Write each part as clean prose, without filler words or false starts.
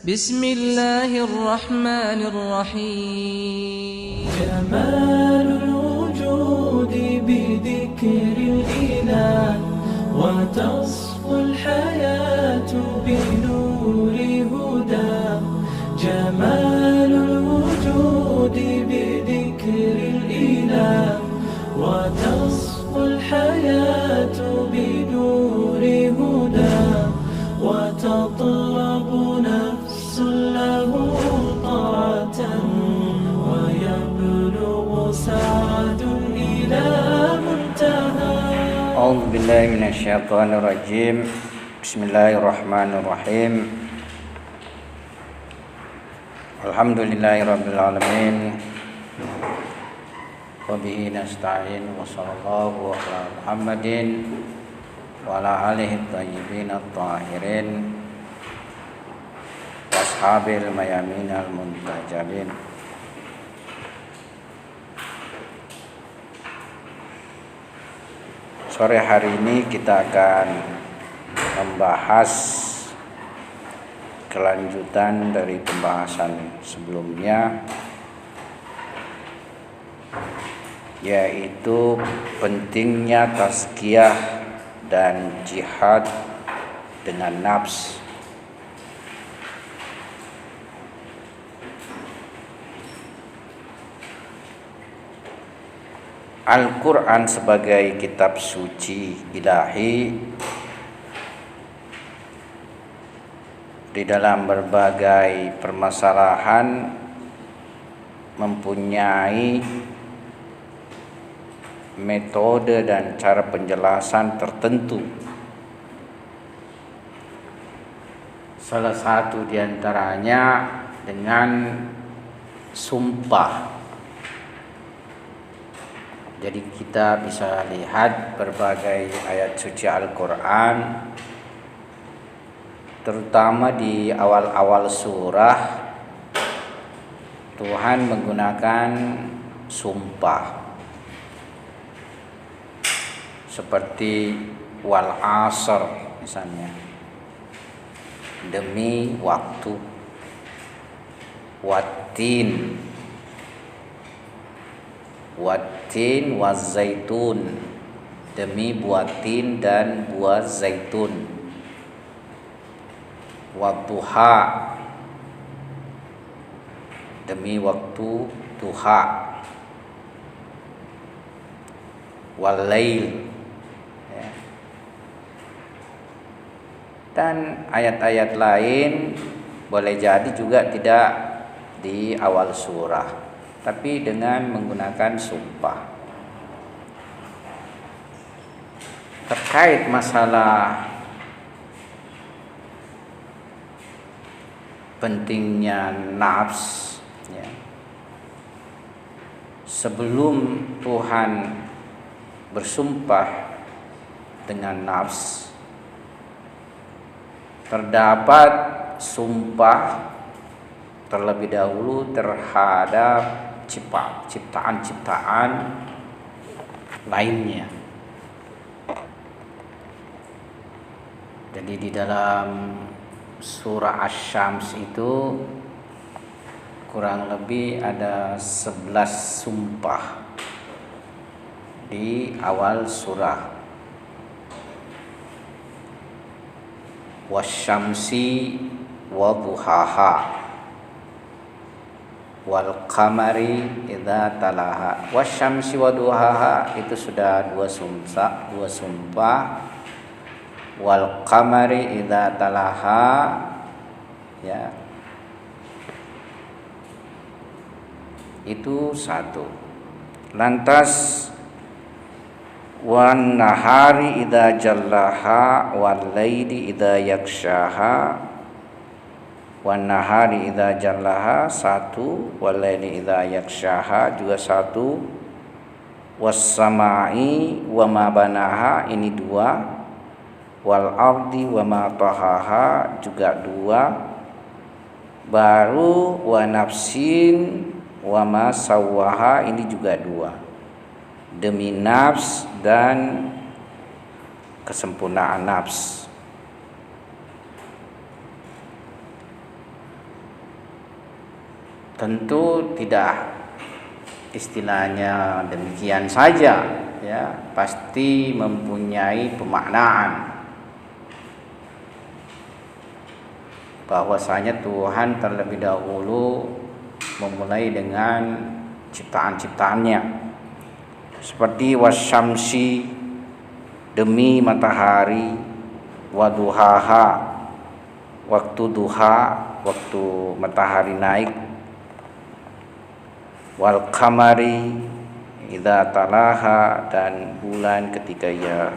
بسم الله الرحمن الرحيم جمال الوجود بذكر الإله وتصفو الحياة بنور هدى جمال الوجود بذكر الإله وتصفو الحياة بنور هدى وتطلب نفس له طاعة ويبلغ سعد إلى منتهى. أعوذ بالله من الشيطان الرجيم. بسم الله الرحمن الرحيم. الحمد لله رب العالمين وبه نستعين وصلى الله على محمد وعلى آله الطيبين الطاهرين وأصحاب الميامين المنتجبين. Sore hari ini kita akan membahas kelanjutan dari pembahasan sebelumnya, yaitu pentingnya tazkiyah dan jihad dengan nafs. Al-Quran sebagai kitab suci ilahi di dalam berbagai permasalahan mempunyai metode dan cara penjelasan tertentu. Salah satu diantaranya dengan sumpah. Jadi kita bisa lihat berbagai ayat suci Al-Quran, terutama di awal-awal surah, Tuhan menggunakan sumpah. Seperti wal asr misalnya, demi waktu, watin wazaitun, demi buah tin dan buah zaitun, wadduha, demi waktu duha, walail, ya. Dan ayat-ayat lain boleh jadi juga tidak di awal surah, tapi dengan menggunakan sumpah. Terkait masalah pentingnya nafs, ya. Sebelum Tuhan bersumpah dengan nafs, terdapat sumpah terlebih dahulu terhadap ciptaan-ciptaan lainnya. Jadi di dalam surah Asy-Syams itu kurang lebih ada 11 sumpah di awal surah. Wasyamsi wadduhaha wal qamari idza talaha. Wasyamsi wadduhaha itu sudah dua sumpah. Wal qamari idza talaha, ya, itu satu. Lantas wan nahari idza jallaha wal laili idza yakshaha. Wan nahari idza jallaha satu, wal laili idza yakshaha juga satu, was samai wa ma banaha ini dua, wal ardi wa ma tahaha juga dua, baru wa nafsin wa ma sawwaha ini juga dua. Demi nafs dan kesempurnaan nafs. tentu tidak istilahnya demikian saja, ya, pasti mempunyai pemaknaan bahwasanya Tuhan terlebih dahulu memulai dengan ciptaan-ciptaannya, seperti wasyamsi, demi matahari, waduhaha, waktu duha, waktu matahari naik, wal kamari idza talaha, dan bulan ketika ia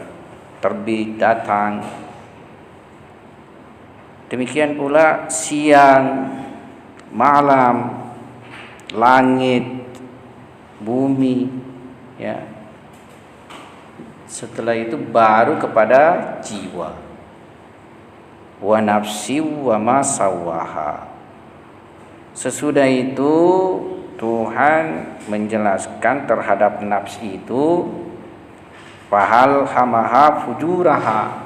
terbit datang. Demikian pula siang, malam, langit, bumi, ya. Setelah itu baru kepada jiwa. Wa nafsi wa ma sawaha. Sesudah itu Tuhan menjelaskan terhadap nafsi itu, fahal hamaha fujuraha.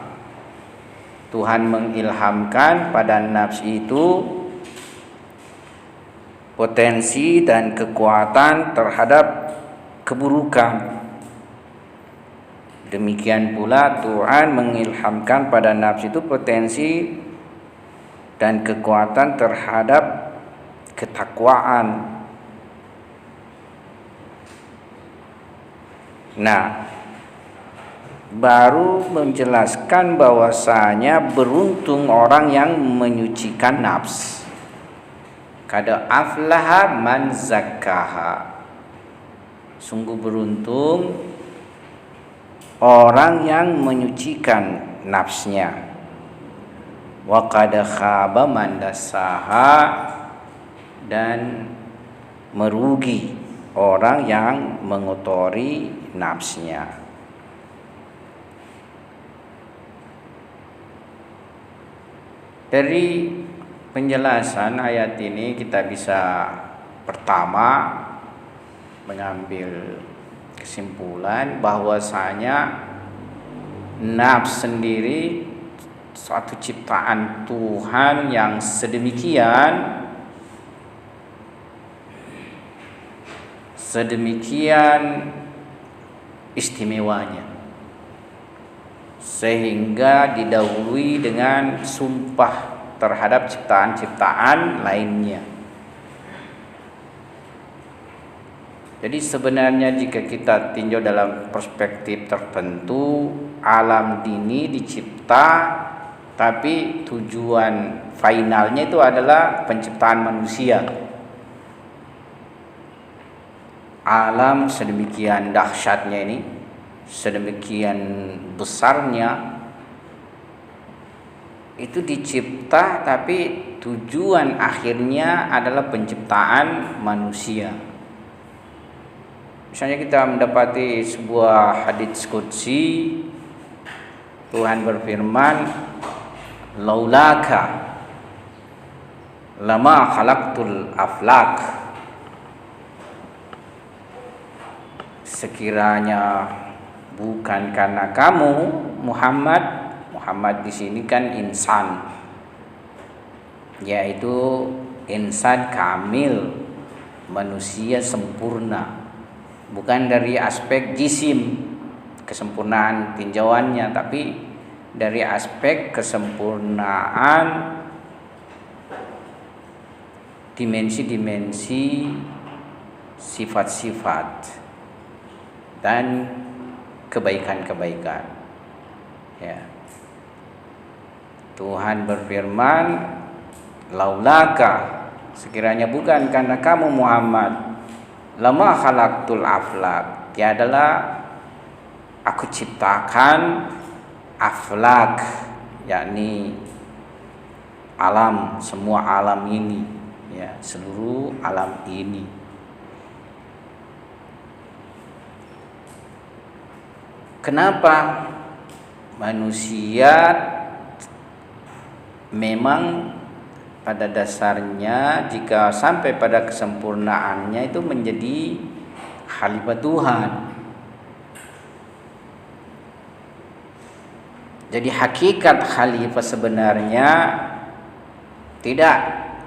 Tuhan mengilhamkan pada nafsi itu potensi dan kekuatan terhadap keburukan. Demikian pula Tuhan mengilhamkan pada nafsi itu potensi dan kekuatan terhadap ketakwaan. Nah, baru menjelaskan bahwasanya beruntung orang yang menyucikan nafs. Kada aflaha man zakkaha. Sungguh beruntung orang yang menyucikan nafsnya. Wa qad khaba man dassaha, dan merugi orang yang mengotori nafsnya. Dari penjelasan ayat ini kita bisa pertama mengambil kesimpulan bahwasanya nafs sendiri suatu ciptaan Tuhan yang sedemikian istimewanya, sehingga didahului dengan sumpah terhadap ciptaan-ciptaan lainnya. Jadi sebenarnya jika kita tinjau dalam perspektif tertentu, alam ini dicipta, tapi tujuan finalnya itu adalah penciptaan manusia. Alam sedemikian dahsyatnya ini, sedemikian besarnya, itu dicipta, tapi tujuan akhirnya adalah penciptaan manusia. Misalnya kita mendapati sebuah hadits qudsi, Tuhan berfirman, laulaka lama khalaqtul aflak. Sekiranya bukan karena kamu Muhammad di sini kan insan, yaitu insan kamil, manusia sempurna, bukan dari aspek jisim kesempurnaan tinjauannya, tapi dari aspek kesempurnaan dimensi-dimensi sifat-sifat dan kebaikan-kebaikan, ya. Tuhan berfirman, laulaka, sekiranya bukan karena kamu Muhammad, lama khalaqtul aflak, tiadalah aku ciptakan aflak, yakni alam, semua alam ini, ya, seluruh alam ini. Kenapa? Manusia memang pada dasarnya jika sampai pada kesempurnaannya itu menjadi khalifah Tuhan. Jadi hakikat khalifah sebenarnya tidak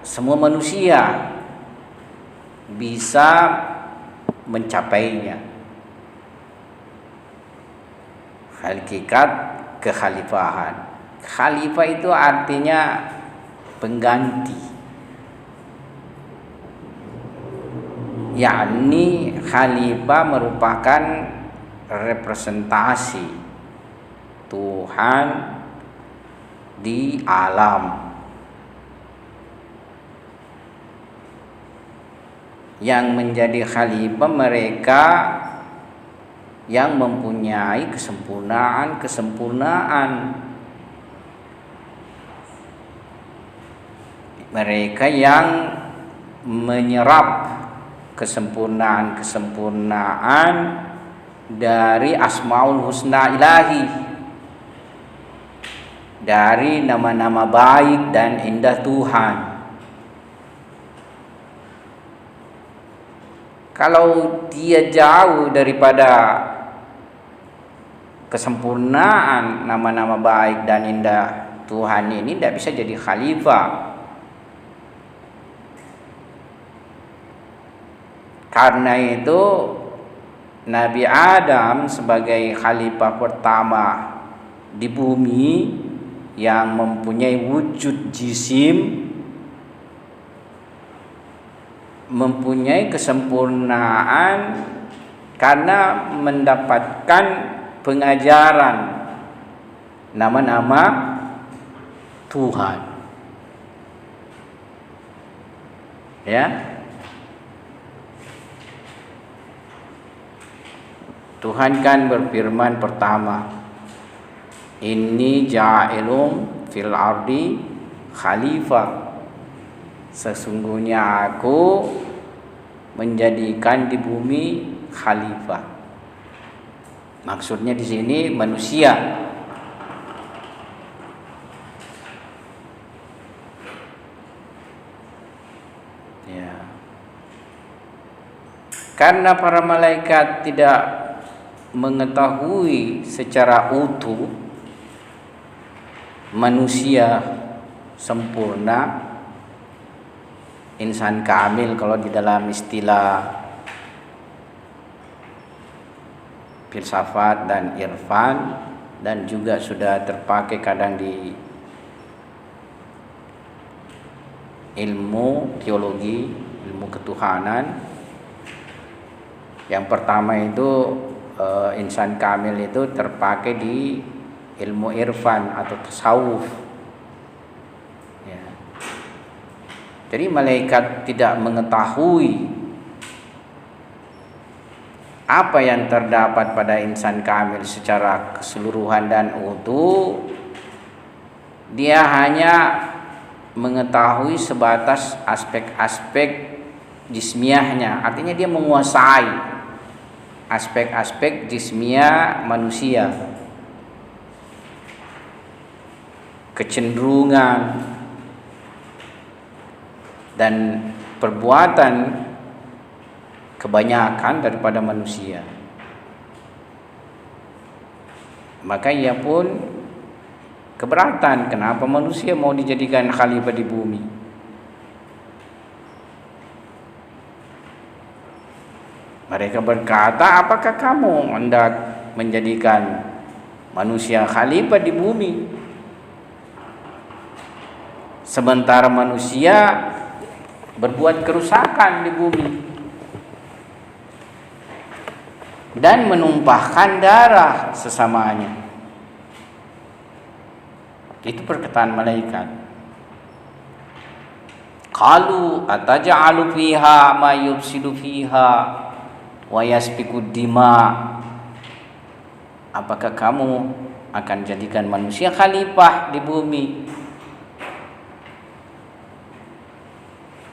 semua manusia, bisa mencapainya. Hakikat kekhalifahan. Khalifah itu artinya pengganti. Yakni khalifah merupakan representasi Tuhan di alam. Yang menjadi khalifah mereka yang mempunyai kesempurnaan. Mereka yang menyerap kesempurnaan dari Asmaul Husna Ilahi, dari nama-nama baik dan indah Tuhan. Kalau dia jauh daripada kesempurnaan nama-nama baik dan indah Tuhan ini, tidak bisa jadi khalifah. Karena itu Nabi Adam sebagai khalifah pertama di bumi yang mempunyai wujud jisim, mempunyai kesempurnaan karena mendapatkan pengajaran nama-nama Tuhan. Ya. Tuhan kan berfirman pertama, Inni ja'ilum fil ardi khalifah. Sesungguhnya aku menjadikan di bumi khalifah. Maksudnya di sini manusia. Ya. Karena para malaikat tidak mengetahui secara utuh manusia sempurna, insan kamil kalau di dalam istilah filsafat dan irfan, dan juga sudah terpakai kadang di ilmu teologi, ilmu ketuhanan. Yang pertama itu insan kamil itu terpakai di ilmu irfan atau tasawuf. Ya. Jadi malaikat tidak mengetahui apa yang terdapat pada insan kamil secara keseluruhan dan utuh. Dia hanya mengetahui sebatas aspek-aspek jismiyahnya, artinya dia menguasai aspek-aspek jismiyah manusia, kecenderungan dan perbuatan kebanyakan daripada manusia. Maka ia pun keberatan kenapa manusia mau dijadikan khalifah di bumi. Mereka berkata, apakah kamu hendak menjadikan manusia khalifah di bumi, sementara manusia berbuat kerusakan di bumi dan menumpahkan darah sesamanya? Itu perkataan malaikat. Qalu ataj'alu fiha ma yufsidu fiha wa yasfiku dima. Apakah kamu akan jadikan manusia khalifah di bumi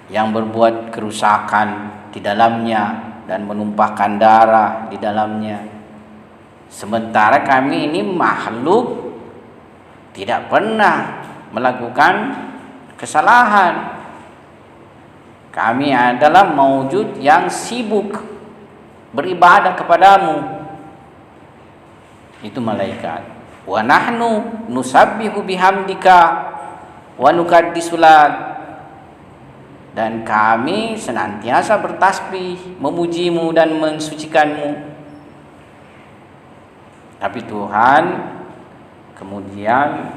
yang berbuat kerusakan di dalamnya dan menumpahkan darah di dalamnya, sementara kami ini makhluk tidak pernah melakukan kesalahan. Kami adalah maujud yang sibuk beribadah kepadamu. Itu malaikat. Wa nahnu nusabbihu bihamdika wa nuqaddisu lak. dan kami senantiasa bertasbih, memujimu dan mensucikanmu. Tapi Tuhan kemudian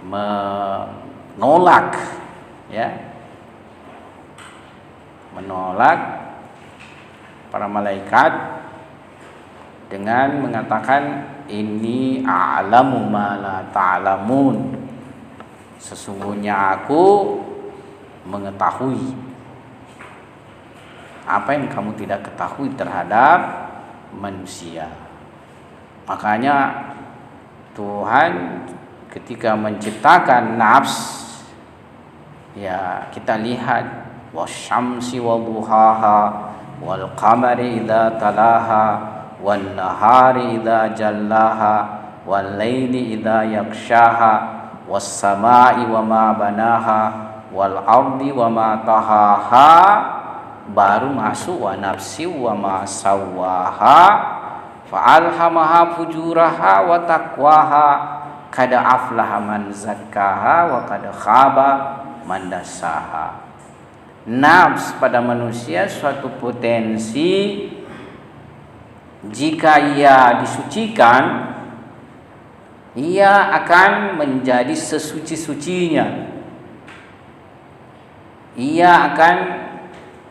menolak, menolak para malaikat dengan mengatakan, inni a'lamu ma la ta'lamun. Sesungguhnya aku mengetahui apa yang kamu tidak ketahui terhadap manusia. Makanya Tuhan ketika menciptakan nafs, ya kita lihat wasyamsi wadduhaha wal qamari idza talaha wan nahari idza jallaha wal laili idza yaghshaha was samai wa ma banaha wal ardi wa ma tahaha, baru masuk wa nafsi wa ma sawaha fa'alhamaha fujuraha wa taqwaha qad aflaha man zakkaha wa qad khaba man dassaha. Nafs pada manusia suatu potensi, jika ia disucikan, ia akan menjadi sesuci-sucinya. Ia akan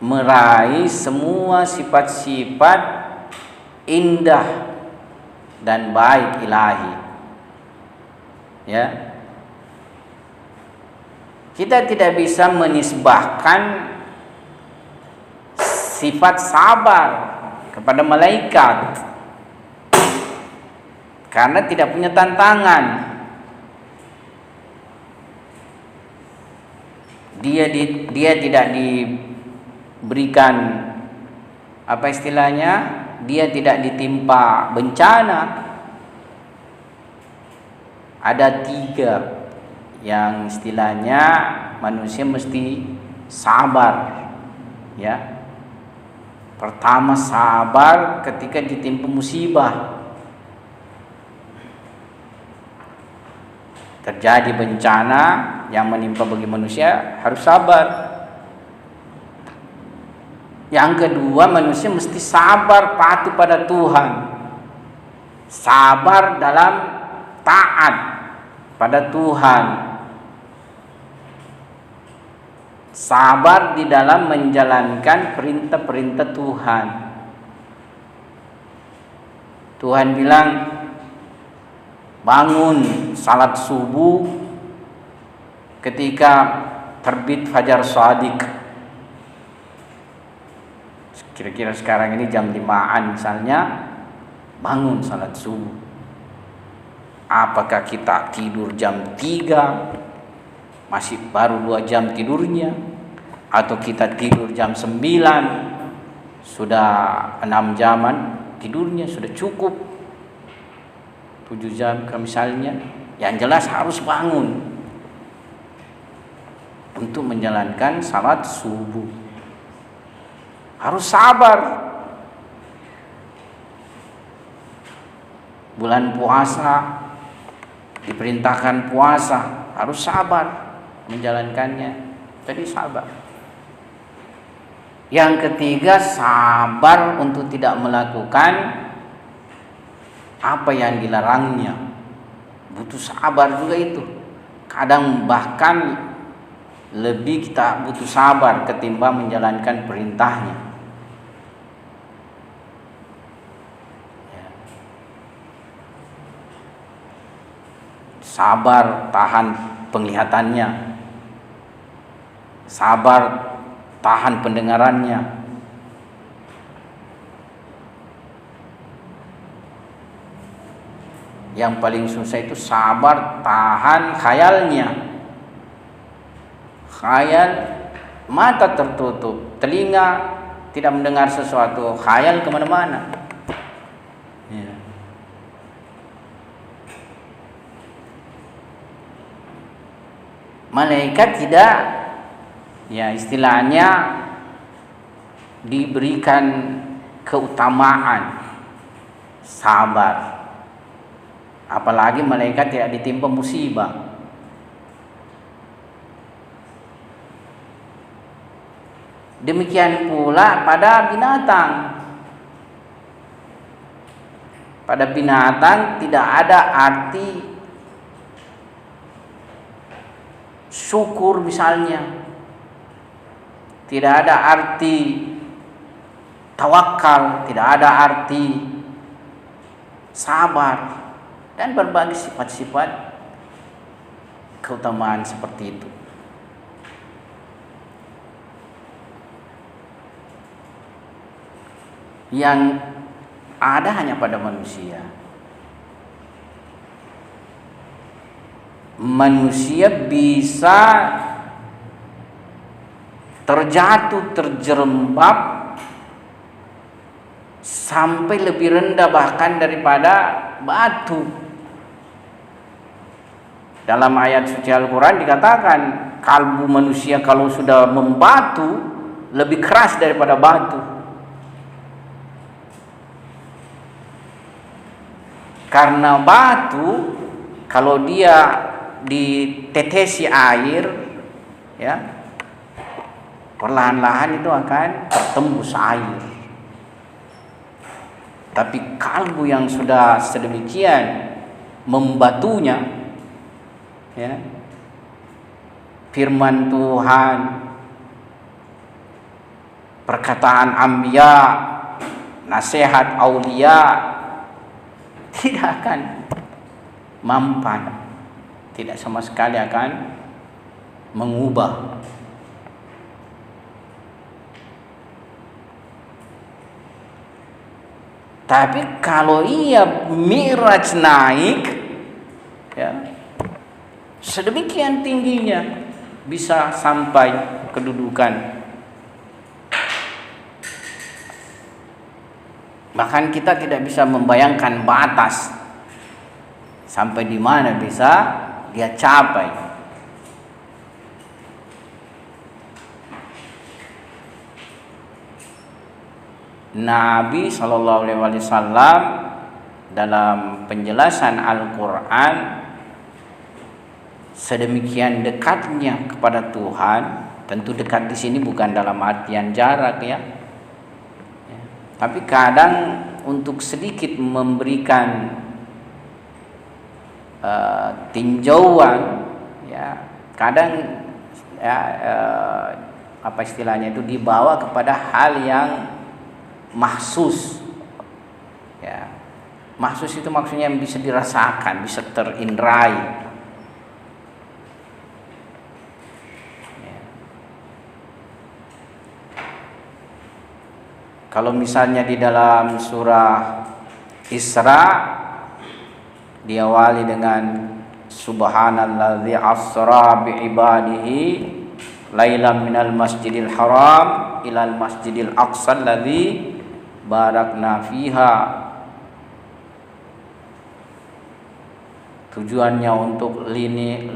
meraih semua sifat-sifat indah dan baik ilahi. Ya. Kita tidak bisa menisbahkan sifat sabar kepada malaikat karena tidak punya tantangan. Dia tidak diberikan apa istilahnya, dia tidak ditimpa bencana. Ada 3 yang istilahnya manusia mesti sabar, ya. Pertama, sabar ketika ditimpa musibah. Terjadi bencana yang menimpa bagi manusia, harus sabar. Yang kedua, manusia mesti sabar patuh pada Tuhan. Sabar dalam taat pada Tuhan. Sabar di dalam menjalankan perintah-perintah Tuhan. Tuhan bilang, bangun salat subuh ketika terbit fajar shadiq. Kira-kira sekarang ini jam 5-an misalnya, bangun salat subuh. Apakah kita tidur jam 3, masih baru 2 jam tidurnya, atau kita tidur jam 9, sudah 6 jaman tidurnya, sudah cukup 7 jam misalnya. Yang jelas harus bangun untuk menjalankan salat subuh. Harus sabar. Bulan puasa diperintahkan puasa, harus sabar menjalankannya. Jadi sabar. Yang ketiga, sabar untuk tidak melakukan apa yang dilarangnya. Butuh sabar juga itu. Kadang bahkan lebih kita butuh sabar ketimbang menjalankan perintahnya. Sabar tahan penglihatannya, sabar tahan pendengarannya, yang paling susah itu sabar tahan khayalnya. Khayal, mata tertutup, telinga tidak mendengar sesuatu, khayal kemana-mana. Ya. Malaikat tidak, ya istilahnya diberikan keutamaan sabar. Apalagi malaikat tidak ditimpa musibah. Demikian pula pada binatang. Pada binatang tidak ada arti syukur misalnya. Tidak ada arti tawakal, tidak ada arti sabar dan berbagai sifat-sifat keutamaan seperti itu. Yang ada hanya pada manusia. Manusia bisa terjatuh, terjerembab sampai lebih rendah bahkan daripada batu. Dalam ayat suci Al-Quran dikatakan kalbu manusia kalau sudah membatu lebih keras daripada batu. Karena batu kalau dia ditetesi air, ya, perlahan-lahan itu akan tertembus air. Tapi kalbu yang sudah sedemikian membatunya, ya, firman Tuhan, perkataan anbiya, nasihat aulia tidak akan mampan, tidak sama sekali akan mengubah. Tapi kalau ia Mi'raj naik, ya, sedemikian tingginya bisa sampai kedudukan. Bahkan kita tidak bisa membayangkan batas sampai di mana bisa dia capai. Nabi SAW dalam penjelasan Al-Quran sedemikian dekatnya kepada Tuhan. Tentu dekat di sini bukan dalam artian jarak, ya. Tapi kadang untuk sedikit memberikan tinjauan, ya, kadang ya, apa istilahnya itu dibawa kepada hal yang mahsus, ya. Mahsus itu maksudnya yang bisa dirasakan, bisa terindrai. Kalau misalnya di dalam surah Isra diawali dengan subhanalladzi asra bi ibadihi lailan minal masjidil haram ilal masjidil aqsa alladzi barakna fiha. Tujuannya untuk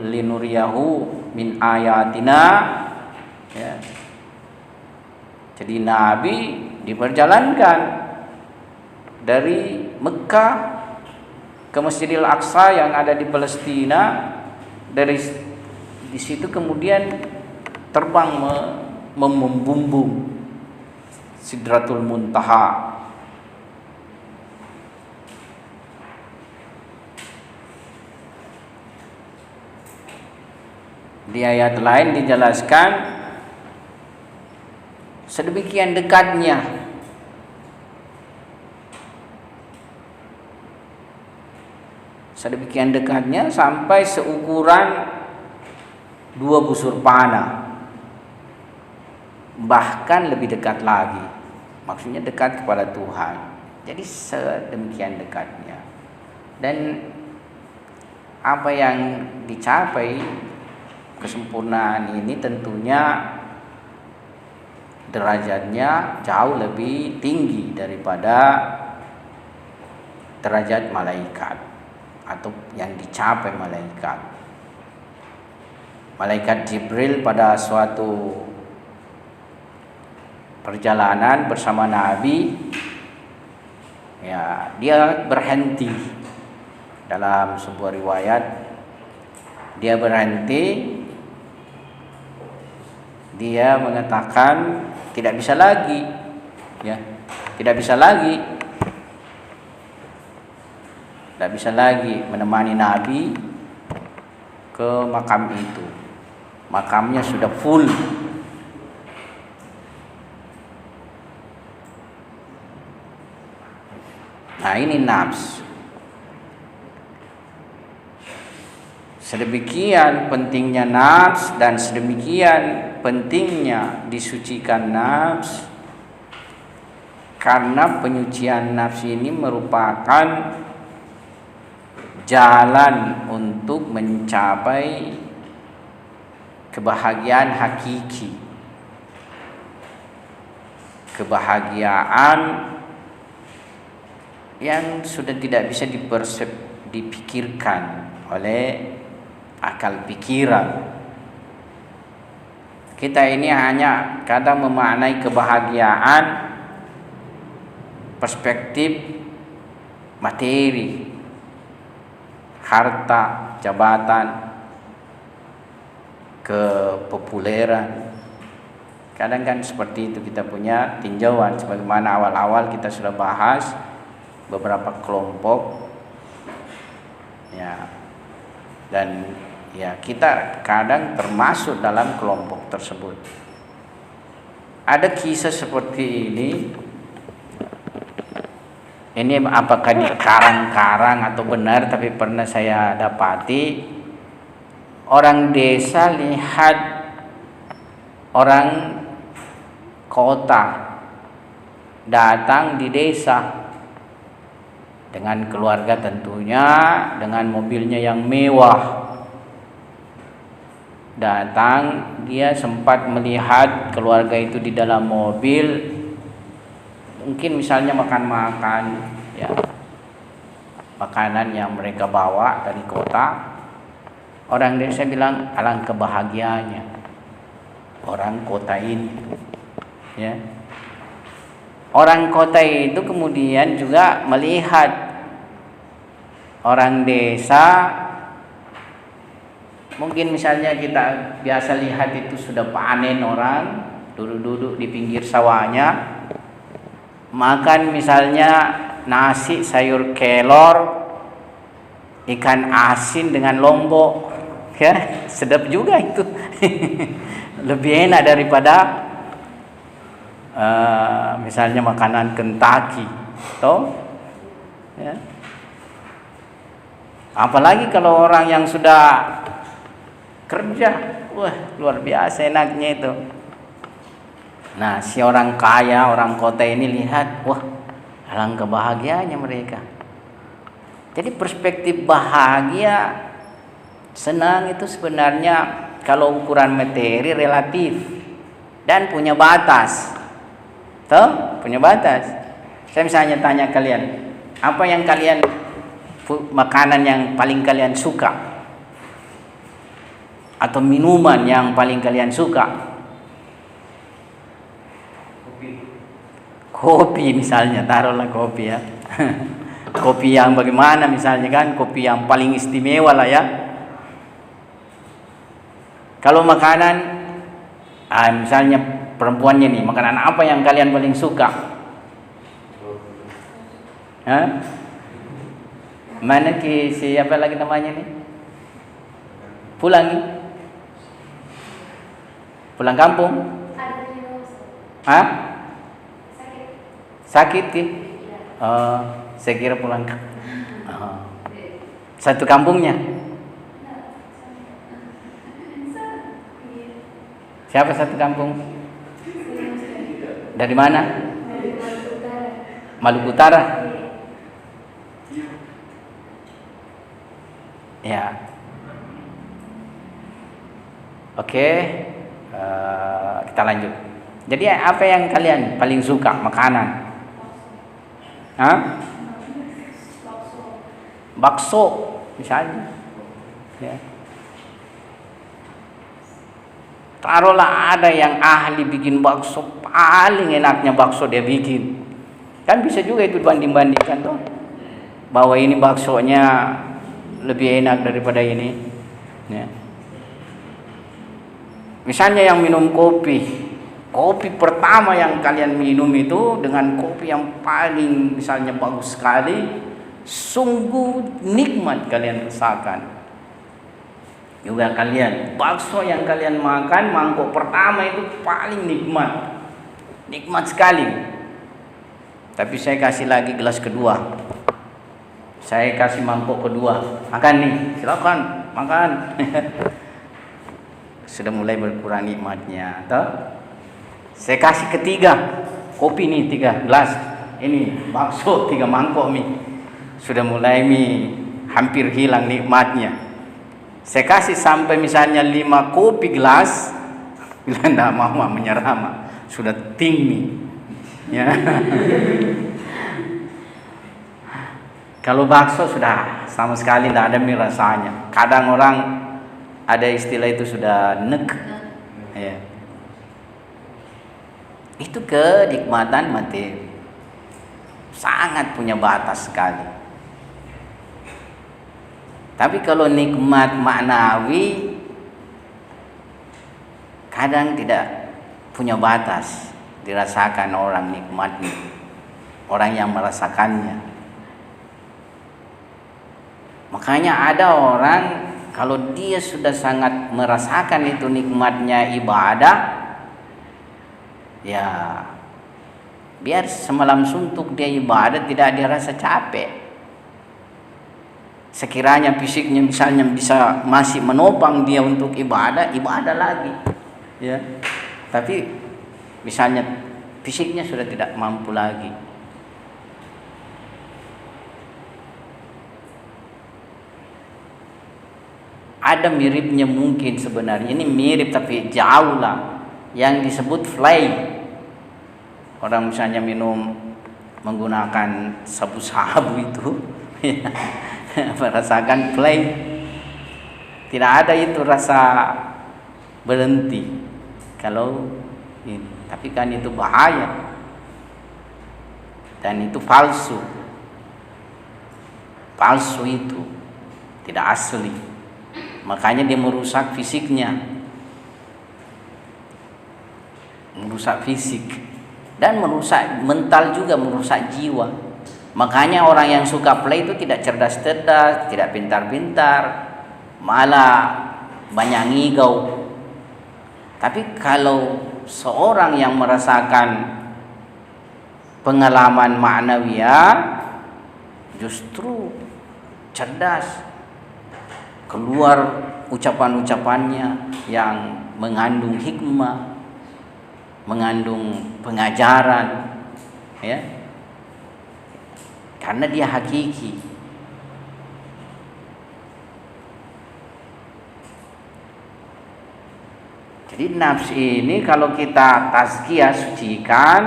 linuriyahu min ayatina, ya. Jadi Nabi diperjalankan dari Mekah ke Masjidil Aqsa yang ada di Palestina. Dari di situ kemudian terbang membumbung Sidratul Muntaha. Di ayat lain dijelaskan sedemikian dekatnya sampai seukuran 2 busur panah, bahkan lebih dekat lagi, maksudnya dekat kepada Tuhan. Jadi sedemikian dekatnya. Dan apa yang dicapai kesempurnaan ini tentunya derajatnya jauh lebih tinggi daripada derajat malaikat atau yang dicapai malaikat. Malaikat Jibril pada suatu perjalanan bersama Nabi, ya, dia berhenti. Dalam sebuah riwayat dia berhenti, dia mengatakan, tidak bisa lagi, ya, tidak bisa lagi menemani Nabi ke makam itu. Makamnya sudah full. Nah, ini nafs. Sedemikian pentingnya nafs dan sedemikian pentingnya disucikan nafs, karena penyucian nafs ini merupakan jalan untuk mencapai kebahagiaan hakiki, kebahagiaan yang sudah tidak bisa dipikirkan oleh akal pikiran. Kita ini hanya kadang memaknai kebahagiaan perspektif materi, harta, jabatan, kepopuleran. Kadang kan seperti itu kita punya tinjauan, sebagaimana awal-awal kita sudah bahas beberapa kelompok, ya, dan ya kita kadang termasuk dalam kelompok tersebut. Ada kisah seperti ini apakah di karang-karang atau benar, tapi pernah saya dapati. Orang desa lihat orang kota datang di desa dengan keluarga, tentunya dengan mobilnya yang mewah. Datang, dia sempat melihat keluarga itu di dalam mobil, mungkin misalnya makan-makan, ya, makanan yang mereka bawa dari kota. Orang desa bilang, alangkah bahagianya orang kota ini, ya. Orang kota itu kemudian juga melihat orang desa, mungkin misalnya kita biasa lihat itu sudah panen, orang duduk-duduk di pinggir sawahnya, makan misalnya nasi sayur kelor, ikan asin dengan lombok, ya, sedap juga itu. Lebih enak daripada misalnya makanan Kentucky, toh, ya. Apalagi kalau orang yang sudah kerja, wah, luar biasa enaknya itu. Nah, si orang kaya, orang kota ini lihat, wah, alangkah bahagianya mereka. Jadi perspektif bahagia, senang itu sebenarnya kalau ukuran materi relatif dan punya batas. Toh, punya batas. Saya misalnya tanya kalian, apa yang kalian, makanan yang paling kalian suka atau minuman yang paling kalian suka? Kopi misalnya, taruhlah kopi, ya. Kopi yang bagaimana misalnya, kan kopi yang paling istimewa lah, ya. Kalau makanan, misalnya perempuannya nih, makanan apa yang kalian paling suka? Hah? Mana siapa lagi namanya nih? Pulang nih? Pulang kampung? Hah? Sakit ki? Saya kira pulang. Satu kampungnya? Siapa satu kampung? Dari mana? Maluku Utara. Ya. Oke. Kita lanjut. Jadi apa yang kalian paling suka makanan? Hah? Bakso misalnya, ya. Taruhlah ada yang ahli bikin bakso, paling enaknya bakso dia bikin, kan bisa juga itu banding-bandingkan tuh, bahwa ini baksonya lebih enak daripada ini, ya. Misalnya yang minum kopi, kopi pertama yang kalian minum itu dengan kopi yang paling misalnya bagus sekali, sungguh nikmat kalian rasakan. Juga kalian, bakso yang kalian makan mangkok pertama itu paling nikmat, nikmat sekali. Tapi saya kasih lagi gelas kedua, saya kasih mangkok kedua, makan nih, silakan makan. Sudah mulai berkurang nikmatnya, toh? Saya kasih ketiga, kopi nih 3 gelas, ini bakso 3 mangkok nih, sudah mulai hampir hilang nikmatnya. Saya kasih sampai misalnya 5 kopi gelas, bila tidak mau menyerah, sudah tinggi, ya. Kalau bakso sudah sama sekali tidak ada rasanya. Kadang orang ada istilah itu sudah nek, ya. Itu kenikmatan materi sangat punya batas sekali. Tapi kalau nikmat maknawi kadang tidak punya batas, dirasakan orang nikmatnya, orang yang merasakannya. Makanya ada orang kalau dia sudah sangat merasakan itu nikmatnya ibadah, ya biar semalam suntuk dia ibadah tidak dia rasa capek. Sekiranya fisiknya misalnya bisa masih menopang dia untuk ibadah lagi, ya. Tapi misalnya fisiknya sudah tidak mampu lagi. Ada miripnya mungkin sebenarnya, ini mirip tapi jauh lah, yang disebut fly. Orang misalnya minum menggunakan sabu-sabu itu, merasakan fly. Tidak ada itu rasa berhenti. Kalau ini, tapi kan itu bahaya dan itu palsu. Palsu itu tidak asli. Makanya dia merusak fisiknya, merusak fisik dan merusak mental juga, merusak jiwa. Makanya orang yang suka play itu tidak cerdas-cerdas, tidak pintar-pintar, malah banyak ngigau. Tapi kalau seorang yang merasakan pengalaman maknawiyah justru cerdas, keluar ucapan-ucapannya yang mengandung hikmah, mengandung pengajaran, ya, karena dia hakiki. Jadi nafsu ini kalau kita tazkiyah, sucikan,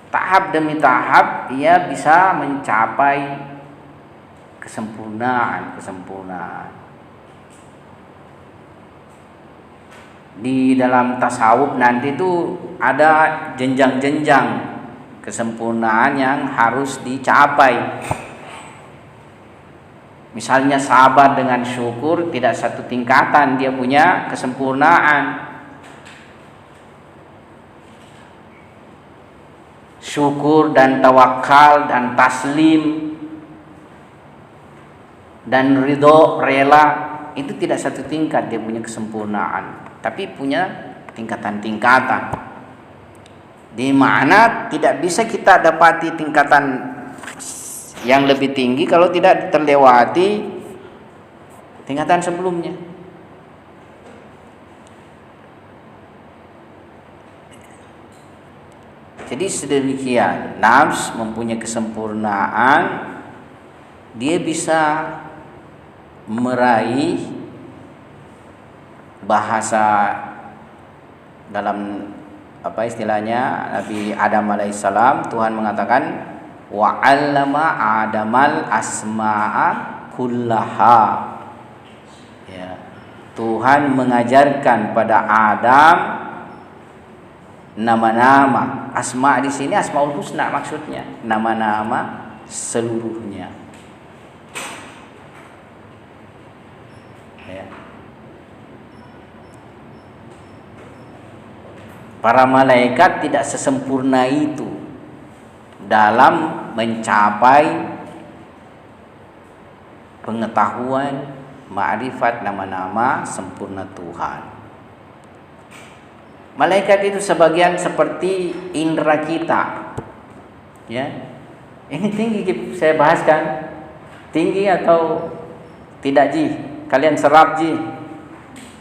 tahap demi tahap ia bisa mencapai kesempurnaan. Di dalam tasawuf nanti itu ada jenjang-jenjang kesempurnaan yang harus dicapai. Misalnya sabar dengan syukur tidak satu tingkatan dia punya kesempurnaan. Syukur dan tawakal dan taslim dan ridho, rela, itu tidak satu tingkat dia punya kesempurnaan, tapi punya tingkatan-tingkatan, di mana tidak bisa kita dapati tingkatan yang lebih tinggi kalau tidak terlewati tingkatan sebelumnya. Jadi sedemikian nafs mempunyai kesempurnaan, dia bisa meraih bahasa dalam apa istilahnya Nabi Adam alaihissalam. Tuhan mengatakan wa 'allama Adamal asma'a kullaha, ya, Tuhan mengajarkan pada Adam nama-nama. Asma di sini asmaul husna maksudnya, nama-nama seluruhnya. Ya. para malaikat tidak sesempurna itu dalam mencapai pengetahuan, ma'rifat nama-nama sempurna Tuhan. Malaikat itu sebagian seperti indera kita. Ya. Ini tinggi saya bahaskan. Tinggi atau tidak Ji? Kalian serap Ji?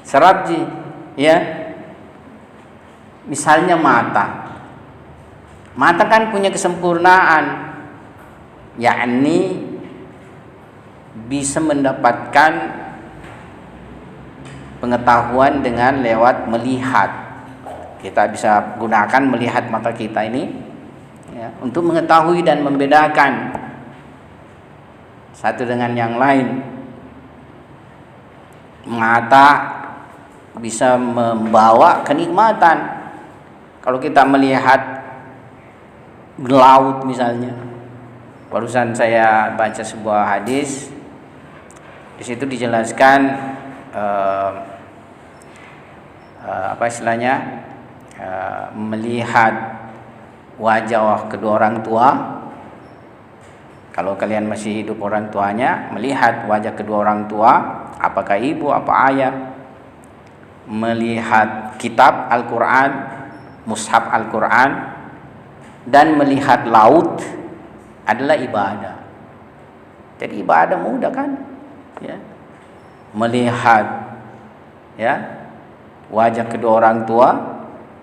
Serap Ji? Ya. Misalnya mata. Mata kan punya kesempurnaan, yakni bisa mendapatkan pengetahuan dengan lewat melihat. Kita bisa gunakan melihat mata kita ini ya, untuk mengetahui dan membedakan satu dengan yang lain. Mata bisa membawa kenikmatan. Kalau kita melihat laut misalnya, barusan saya baca sebuah hadis, di situ dijelaskan apa istilahnya, melihat wajah kedua orang tua. Kalau kalian masih hidup orang tuanya, melihat wajah kedua orang tua, apakah ibu apa ayah, melihat kitab Al-Quran, mushaf Al-Quran, dan melihat laut adalah ibadah. Jadi ibadah mudah kan? Ya. Melihat ya wajah kedua orang tua,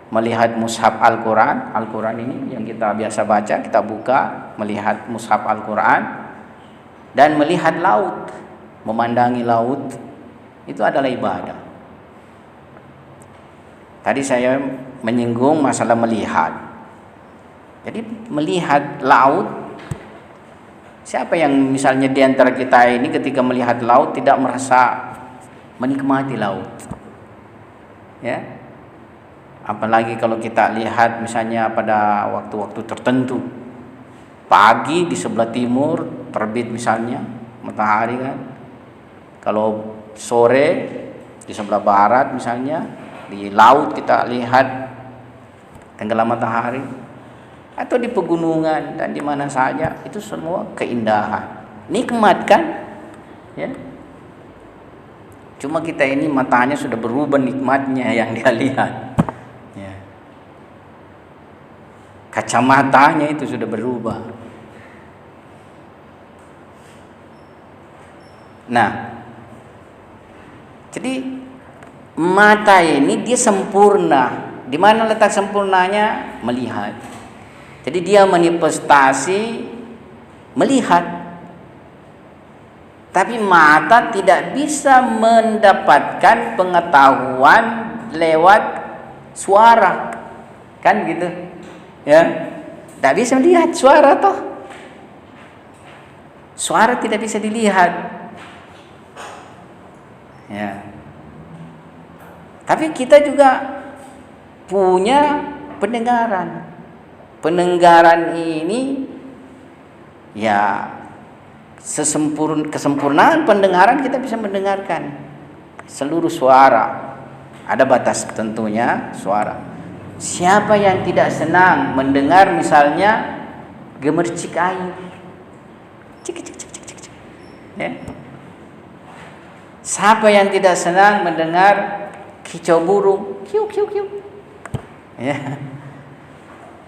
melihat mushaf Al-Quran. Al-Quran ini yang kita biasa baca, kita buka, melihat mushaf Al-Quran, dan melihat laut, memandangi laut, itu adalah ibadah. Tadi saya menyinggung masalah melihat. Jadi melihat laut, siapa yang misalnya di antara kita ini ketika melihat laut tidak merasa menikmati laut? Ya. Apalagi kalau kita lihat misalnya pada waktu-waktu tertentu, pagi di sebelah timur terbit misalnya matahari kan, kalau sore di sebelah barat misalnya di laut kita lihat tenggelam matahari, atau di pegunungan dan di mana saja, itu semua keindahan, nikmat kan ya. Cuma kita ini matanya sudah berubah nikmatnya yang dia lihat. Kacamatanya itu sudah berubah. Nah, jadi mata ini dia sempurna. Di mana letak sempurnanya? Melihat. Jadi dia manifestasi melihat. Tapi mata tidak bisa mendapatkan pengetahuan lewat suara. Kan gitu. Ya, tidak bisa melihat suara toh. Suara tidak bisa dilihat. Ya. Tapi kita juga punya pendengaran. Pendengaran ini ya kesempurnaan pendengaran, kita bisa mendengarkan seluruh suara. Ada batas tentunya suara. Siapa yang tidak senang mendengar misalnya gemercik air, cik cik cik cik cik, ya. Siapa yang tidak senang mendengar kicau burung, kiu kiu kiu, ya.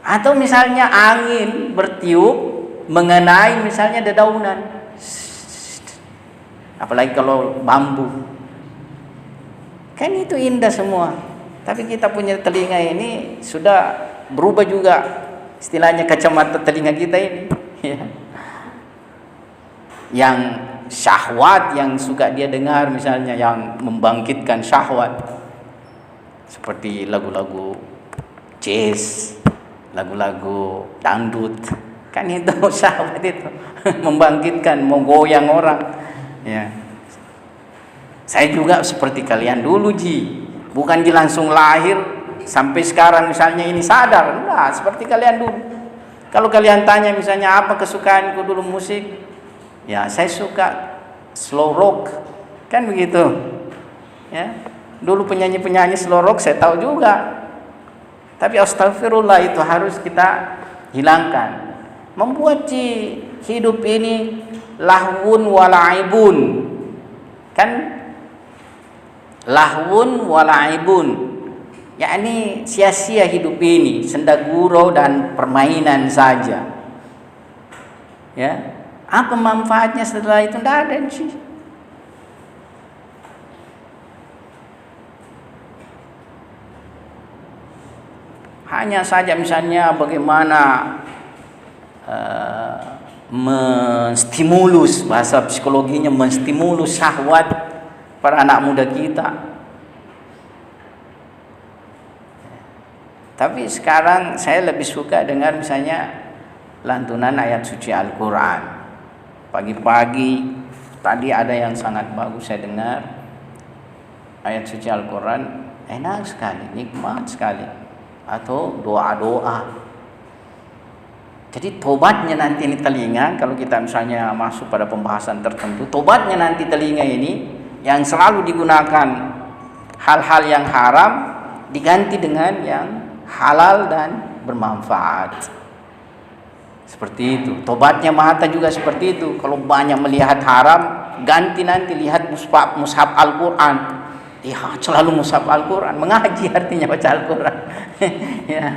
Atau misalnya angin bertiup mengenai misalnya dedaunan, apalagi kalau bambu, kan itu indah semua. Tapi kita punya telinga ini sudah berubah juga, istilahnya kacamata telinga kita ini ya. Yang syahwat yang suka dia dengar misalnya, yang membangkitkan syahwat, seperti lagu-lagu jazz, lagu-lagu dangdut, kan itu syahwat itu membangkitkan, menggoyang orang ya. Saya juga seperti kalian dulu Ji, bukan langsung lahir sampai sekarang misalnya ini sadar, enggak, seperti kalian dulu. Kalau kalian tanya misalnya apa kesukaanku dulu musik, ya saya suka slow rock, kan begitu ya. Dulu penyanyi-penyanyi slow rock saya tahu juga Tapi astagfirullah itu harus kita hilangkan. Membuat hidup ini lahwun walaibun. Kan lahwun walaibun, yakni sia-sia hidup ini, senda gurau dan permainan saja. Ya, apa manfaatnya setelah itu? Tidak ada sih. Hanya saja misalnya bagaimana menstimulus, bahasa psikologinya menstimulus syahwat para anak muda kita. Tapi sekarang saya lebih suka dengar misalnya lantunan ayat suci Al-Quran. Pagi-pagi tadi ada yang sangat bagus saya dengar, ayat suci Al-Quran, enak sekali, nikmat sekali. Atau doa-doa. Jadi tobatnya nanti ini telinga, kalau kita misalnya masuk pada pembahasan tertentu, tobatnya nanti telinga ini yang selalu digunakan hal-hal yang haram diganti dengan yang halal dan bermanfaat. Seperti itu. Tobatnya mata juga seperti itu. Kalau banyak melihat haram, ganti nanti lihat mushaf Al-Quran. Lihat selalu mushaf Al-Quran, mengaji artinya baca Al-Quran. Ya.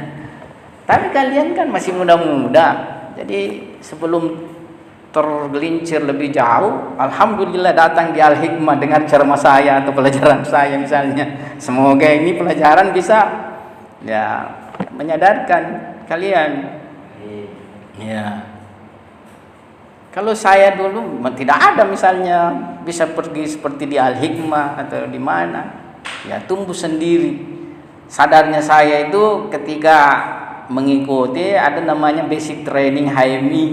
Tapi kalian kan masih muda-muda, jadi sebelum tergelincir lebih jauh, alhamdulillah datang di Al-Hikmah dengar ceramah saya atau pelajaran saya misalnya. Semoga ini pelajaran bisa ya menyadarkan kalian. Ya. Kalau saya dulu tidak ada misalnya bisa pergi seperti di Al-Hikmah atau di mana, ya tumbuh sendiri. Sadarnya saya itu ketika mengikuti ada namanya basic training HMI.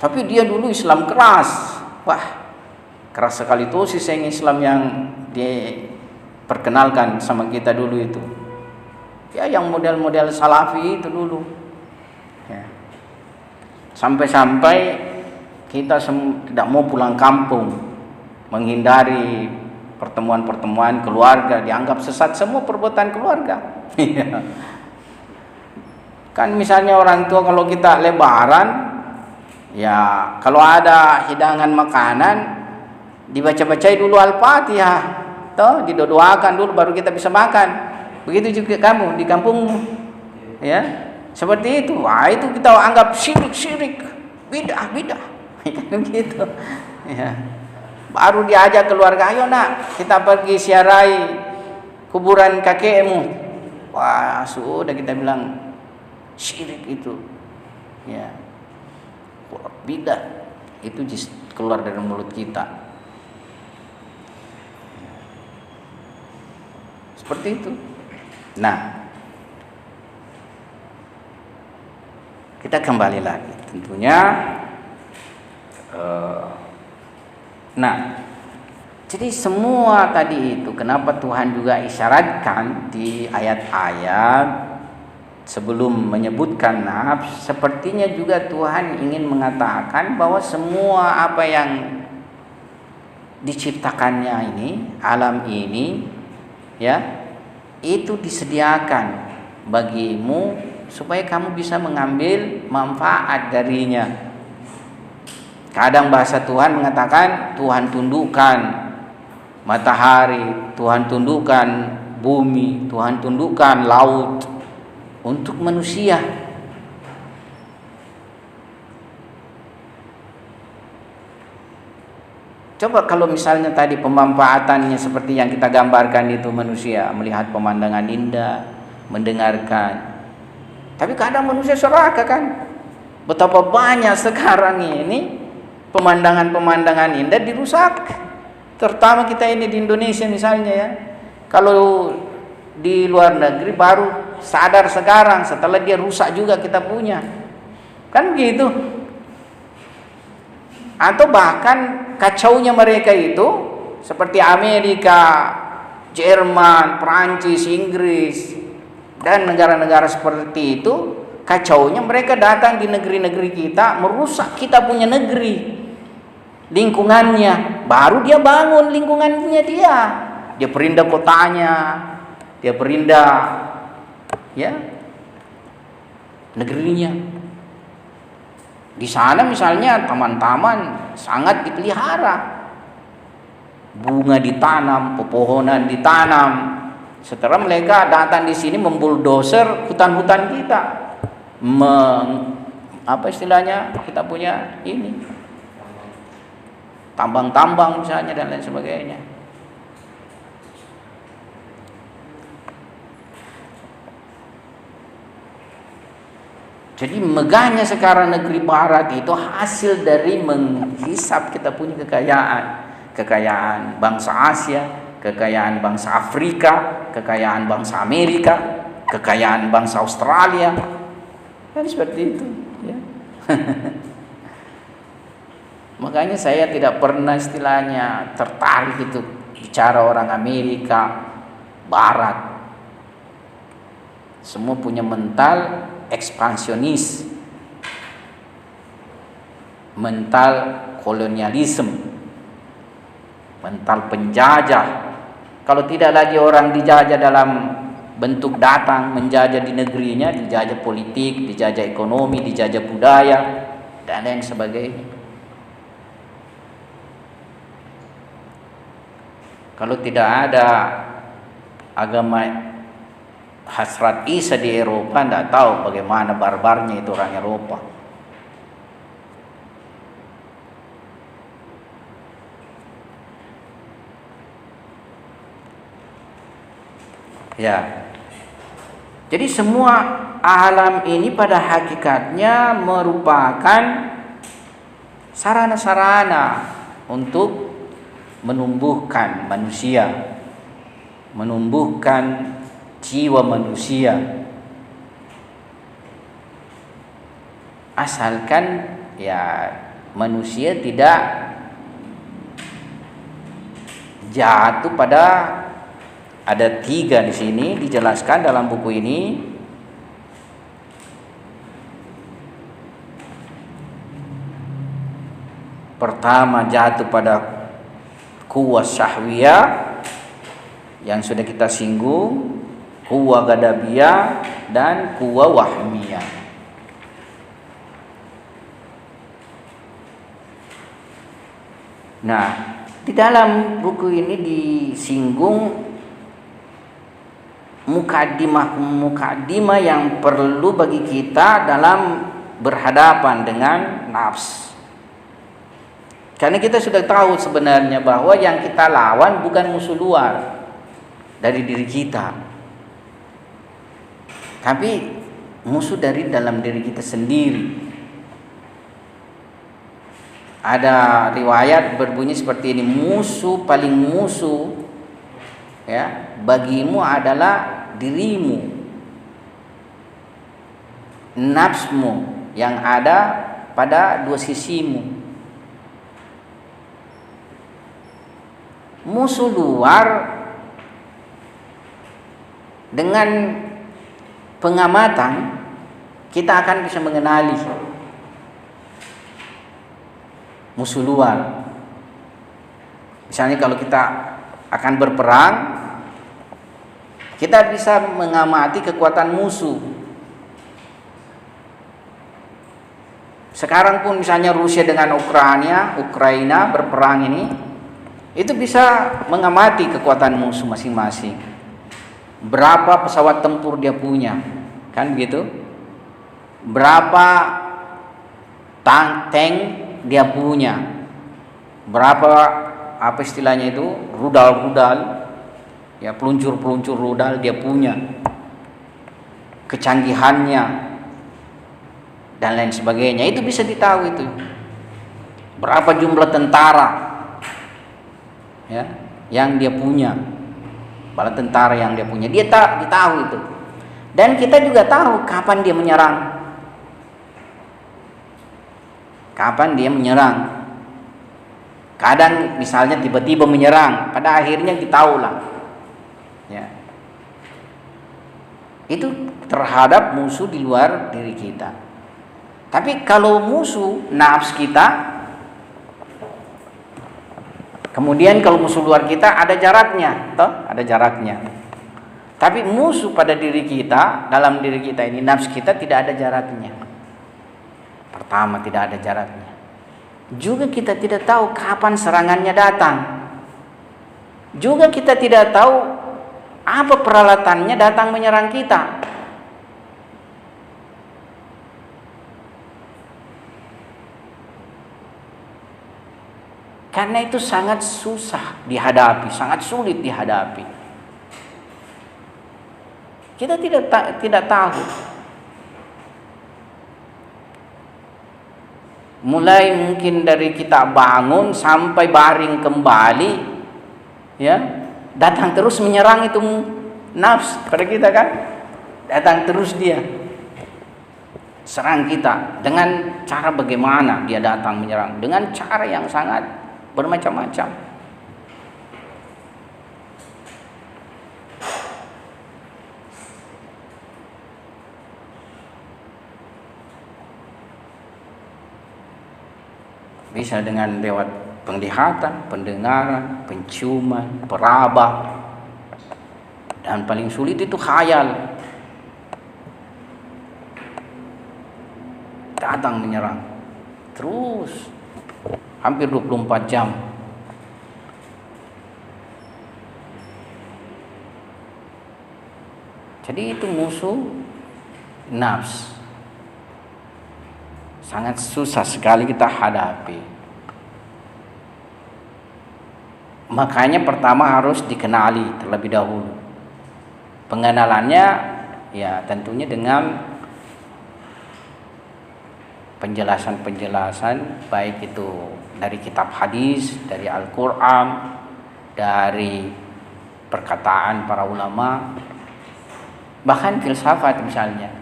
Tapi dia dulu Islam keras. Wah, keras sekali tuh sisi Islam yang diperkenalkan sama kita dulu itu. Ya yang model-model salafi itu dulu. Ya. Sampai-sampai kita tidak mau pulang kampung, menghindari pertemuan-pertemuan keluarga, dianggap sesat semua perbuatan keluarga. Kan misalnya orang tua kalau kita lebaran, ya kalau ada hidangan makanan dibaca-bacai dulu Al-Fatihah, toh didoakan dulu baru kita bisa makan. Begitu juga kamu di kampungmu, ya seperti itu. Wah itu kita anggap syirik, bidah, gitu. Ya. Baru diajak keluarga, ayo nak kita pergi ziarahi kuburan kakekmu. Wah sudah kita bilang syirik itu, ya bidah itu keluar dari mulut kita. Seperti itu. Nah, kita kembali lagi tentunya. Nah, jadi semua tadi itu kenapa Tuhan juga isyaratkan di ayat-ayat sebelum menyebutkan nafs, sepertinya juga Tuhan ingin mengatakan bahwa semua apa yang diciptakannya ini, alam ini, ya, itu disediakan bagimu supaya kamu bisa mengambil manfaat darinya. Kadang bahasa Tuhan mengatakan Tuhan tundukkan matahari, Tuhan tundukkan bumi, Tuhan tundukkan laut untuk manusia. Coba kalau misalnya tadi pemanfaatannya seperti yang kita gambarkan itu, manusia melihat pemandangan indah, mendengarkan. Tapi kadang manusia serakah kan? Betapa banyak sekarang ini pemandangan-pemandangan indah dirusak. Terutama kita ini di Indonesia misalnya ya. Kalau di luar negeri baru sadar sekarang setelah dia rusak juga kita punya. Kan begitu. Atau bahkan kacaunya mereka itu seperti Amerika, Jerman, Perancis, Inggris dan negara-negara seperti itu, kacaunya mereka datang di negeri-negeri kita, merusak kita punya negeri. Lingkungannya, baru dia bangun lingkungannya dia perindah kotanya, dia perindah ya negerinya. Di sana misalnya taman-taman sangat dipelihara, bunga ditanam, pepohonan ditanam. Setelah mereka datang di sini membuldoser hutan-hutan kita, apa istilahnya, kita punya ini tambang-tambang misalnya dan lain sebagainya. Jadi megahnya sekarang negeri barat itu hasil dari menghisap kita punya kekayaan bangsa Asia, kekayaan bangsa Afrika, kekayaan bangsa Amerika, kekayaan bangsa Australia, kan seperti itu ya. Makanya saya tidak pernah istilahnya tertarik itu bicara orang Amerika Barat. Semua punya mental ekspansionis, mental kolonialisme, mental penjajah. Kalau tidak lagi orang dijajah dalam bentuk datang menjajah di negerinya, dijajah politik, dijajah ekonomi, dijajah budaya dan lain sebagainya. Kalau tidak ada agama Hasrat Isa di Eropa, tidak tahu bagaimana barbarnya itu orang Eropa. Ya. Jadi semua alam ini pada hakikatnya merupakan sarana-sarana untuk menumbuhkan manusia, menumbuhkan jiwa manusia, asalkan ya manusia tidak jatuh pada, ada 3 di sini dijelaskan dalam buku ini. Pertama, jatuh pada quwwah syahwiyah yang sudah kita singgung, quwwah ghadabiyah dan quwwah wahmiyah. Nah, di dalam buku ini disinggung mukadimah yang perlu bagi kita dalam berhadapan dengan nafs. Karena kita sudah tahu sebenarnya bahwa yang kita lawan bukan musuh luar dari diri kita, tapi musuh dari dalam diri kita sendiri. Ada riwayat berbunyi seperti ini, paling musuh ya bagimu adalah dirimu, nafsmu yang ada pada 2 sisimu. Musuh luar dengan pengamatan kita akan bisa mengenali musuh luar. Misalnya kalau kita akan berperang, kita bisa mengamati kekuatan musuh. Sekarang pun misalnya Rusia dengan Ukraina berperang ini, itu bisa mengamati kekuatan musuh masing-masing. Berapa pesawat tempur dia punya, kan begitu? Berapa tank dia punya? Berapa apa istilahnya itu? Rudal, ya peluncur rudal dia punya. Kecanggihannya dan lain sebagainya itu bisa ditahu itu. Berapa jumlah tentara ya yang dia punya? Bala tentara yang dia punya, dia tahu itu. Dan kita juga tahu kapan dia menyerang. Kapan dia menyerang. Kadang misalnya tiba-tiba menyerang, pada akhirnya ditahulah. Ya. Itu terhadap musuh di luar diri kita. Tapi kalau musuh nafs kita, kemudian kalau musuh luar kita ada jaraknya, toh? Ada jaraknya. Tapi musuh pada diri kita, dalam diri kita ini, nafsu kita tidak ada jaraknya. Pertama, tidak ada jaraknya. Juga kita tidak tahu kapan serangannya datang. Juga kita tidak tahu apa peralatannya datang menyerang kita. Karena itu sangat susah dihadapi, sangat sulit dihadapi. Kita tidak tahu. Mulai mungkin dari kita bangun sampai baring kembali, ya, datang terus menyerang itu nafsu pada kita kan? Datang terus dia serang kita dengan cara bagaimana dia datang menyerang, dengan cara yang sangat bermacam-macam. Bisa dengan lewat penglihatan, pendengaran, penciuman, peraba, dan paling sulit itu khayal. Datang menyerang terus hampir 24 jam. Jadi itu musuh nafs. Sangat susah sekali kita hadapi. Makanya pertama harus dikenali terlebih dahulu. Pengenalannya ya tentunya dengan penjelasan-penjelasan, baik itu dari kitab hadis, dari Al-Quran, dari perkataan para ulama, bahkan filsafat misalnya.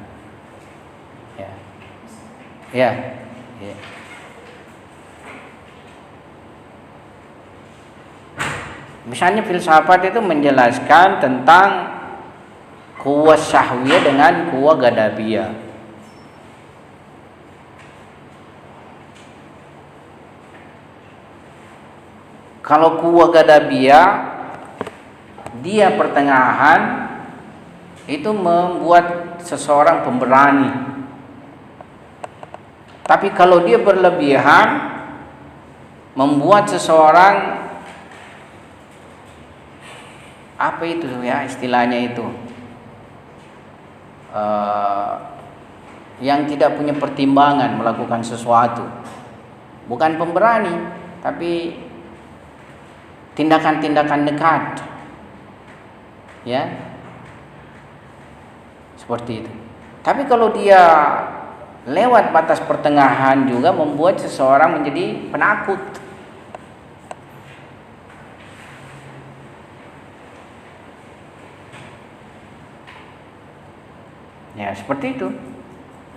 Ya. Misalnya filsafat itu menjelaskan tentang quwwah syahwiyah dengan quwwah ghadabiyah. Kalau quwwah ghadabiyah, dia pertengahan, itu membuat seseorang pemberani. Tapi kalau dia berlebihan, membuat seseorang apa itu ya istilahnya itu, yang tidak punya pertimbangan melakukan sesuatu. Bukan pemberani, tapi tindakan-tindakan nekat, ya, seperti itu. Tapi kalau dia lewat batas pertengahan juga membuat seseorang menjadi penakut. Ya, seperti itu.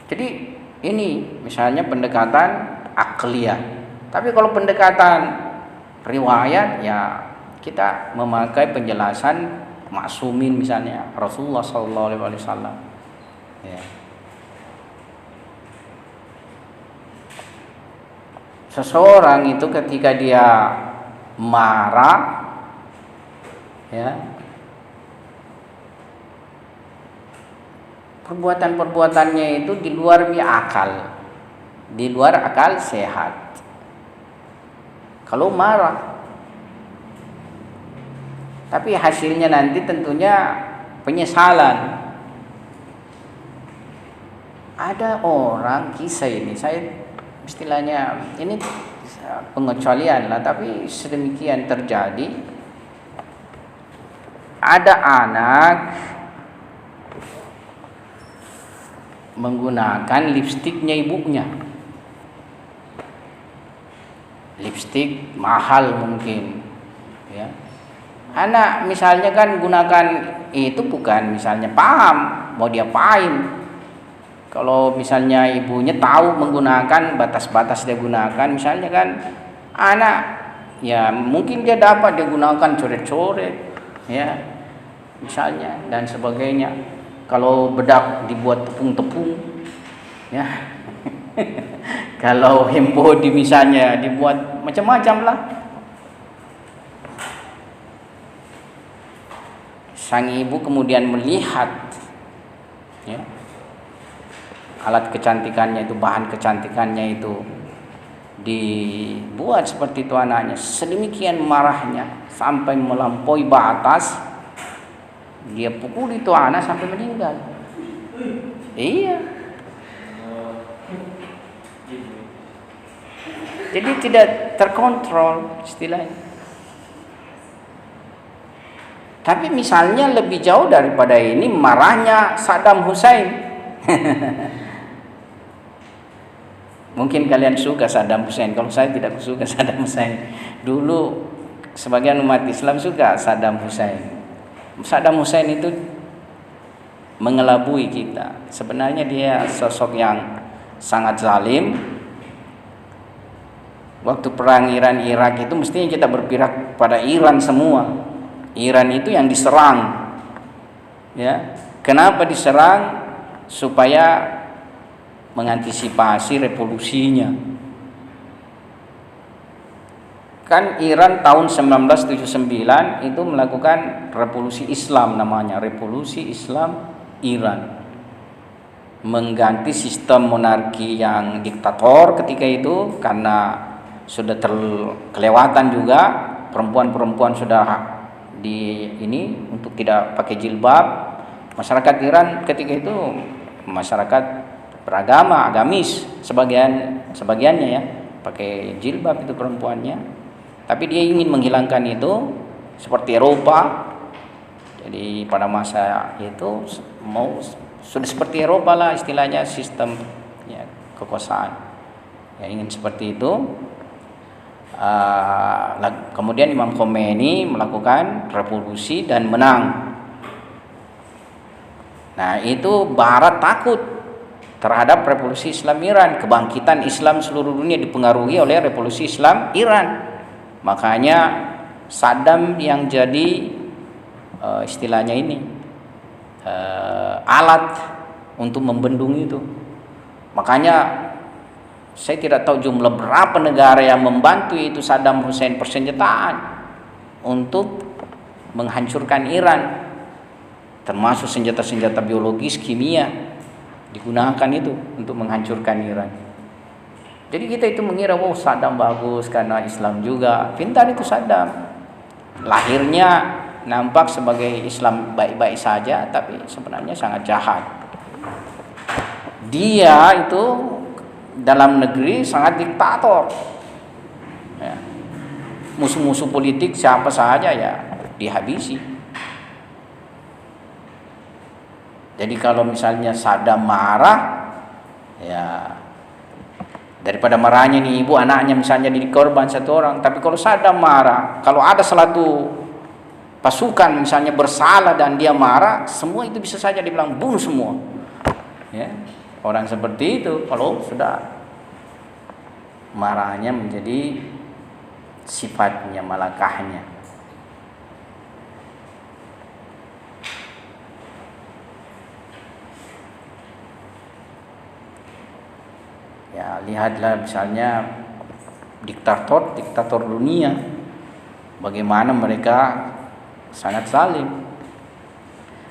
Jadi ini misalnya pendekatan akliyah. Tapi kalau pendekatan riwayat, ya kita memakai penjelasan maksumin, misalnya Rasulullah SAW. Ya. Seseorang itu ketika dia marah, ya, perbuatan-perbuatannya itu di luar akal, di luar akal sehat. Kalau marah, tapi hasilnya nanti tentunya penyesalan. Ada orang, kisah ini saya istilahnya ini pengecualian lah, tapi sedemikian terjadi. Ada anak menggunakan lipstiknya ibunya. Lipstik mahal mungkin, ya. Anak misalnya kan gunakan itu bukan misalnya paham mau diapain. Kalau misalnya ibunya tahu menggunakan, batas-batas dia gunakan, misalnya kan anak ya mungkin dia dapat dia gunakan coret-coret, ya, misalnya, dan sebagainya. Kalau bedak dibuat tepung-tepung, ya. Kalau handbody misalnya dibuat macam-macam lah. sang ibu kemudian melihat, ya, alat kecantikannya itu, bahan kecantikannya itu dibuat seperti itu anaknya, sedemikian marahnya sampai melampaui batas, dia pukul itu anak sampai meninggal. Iya. Jadi tidak terkontrol istilahnya. Tapi misalnya lebih jauh daripada ini, marahnya Saddam Hussein. Mungkin kalian suka Saddam Hussein, kalau saya tidak suka Saddam Hussein. Dulu sebagian umat Islam suka Saddam Hussein. Saddam Hussein itu mengelabui kita. Sebenarnya dia sosok yang sangat zalim. Waktu perang Iran-Irak itu mestinya kita berpihak pada Iran semua. Iran itu yang diserang. Ya. Kenapa diserang? Supaya mengantisipasi revolusinya. Kan Iran tahun 1979 itu melakukan revolusi Islam, namanya Revolusi Islam Iran. Mengganti sistem monarki yang diktator ketika itu, karena sudah kelewatan juga, perempuan-perempuan sudah ini untuk tidak pakai jilbab. Masyarakat Iran ketika itu masyarakat beragama, agamis, sebagiannya ya, pakai jilbab itu perempuannya. Tapi dia ingin menghilangkan itu seperti Eropa. Jadi pada masa itu sudah seperti Eropa lah istilahnya, sistem ya, kekuasaan. Ya, ingin seperti itu. Kemudian Imam Khomeini melakukan revolusi dan menang. Nah, itu Barat takut terhadap revolusi Islam Iran. Kebangkitan Islam seluruh dunia dipengaruhi oleh revolusi Islam Iran. Makanya Saddam yang jadi istilahnya ini alat untuk membendung itu. Makanya saya tidak tahu jumlah berapa negara yang membantu itu Saddam Hussein persenjataan untuk menghancurkan Iran, termasuk senjata-senjata biologis, kimia digunakan itu untuk menghancurkan Iran. Jadi kita itu mengira, wow, Saddam bagus karena Islam juga. Pintar itu Saddam. Lahirnya nampak sebagai Islam baik-baik saja, tapi sebenarnya sangat jahat. Dia itu dalam negeri sangat diktator. Ya. Musuh-musuh politik siapa saja ya dihabisi. Jadi kalau misalnya Saddam marah, ya daripada marahnya nih ibu anaknya misalnya jadi korban satu orang. Tapi kalau Saddam marah, kalau ada suatu pasukan misalnya bersalah dan dia marah, semua itu bisa saja dibilang bunuh semua. Ya, orang seperti itu kalau sudah marahnya menjadi sifatnya, malakahnya. Ya, lihatlah misalnya diktator dunia, bagaimana mereka sangat zalim.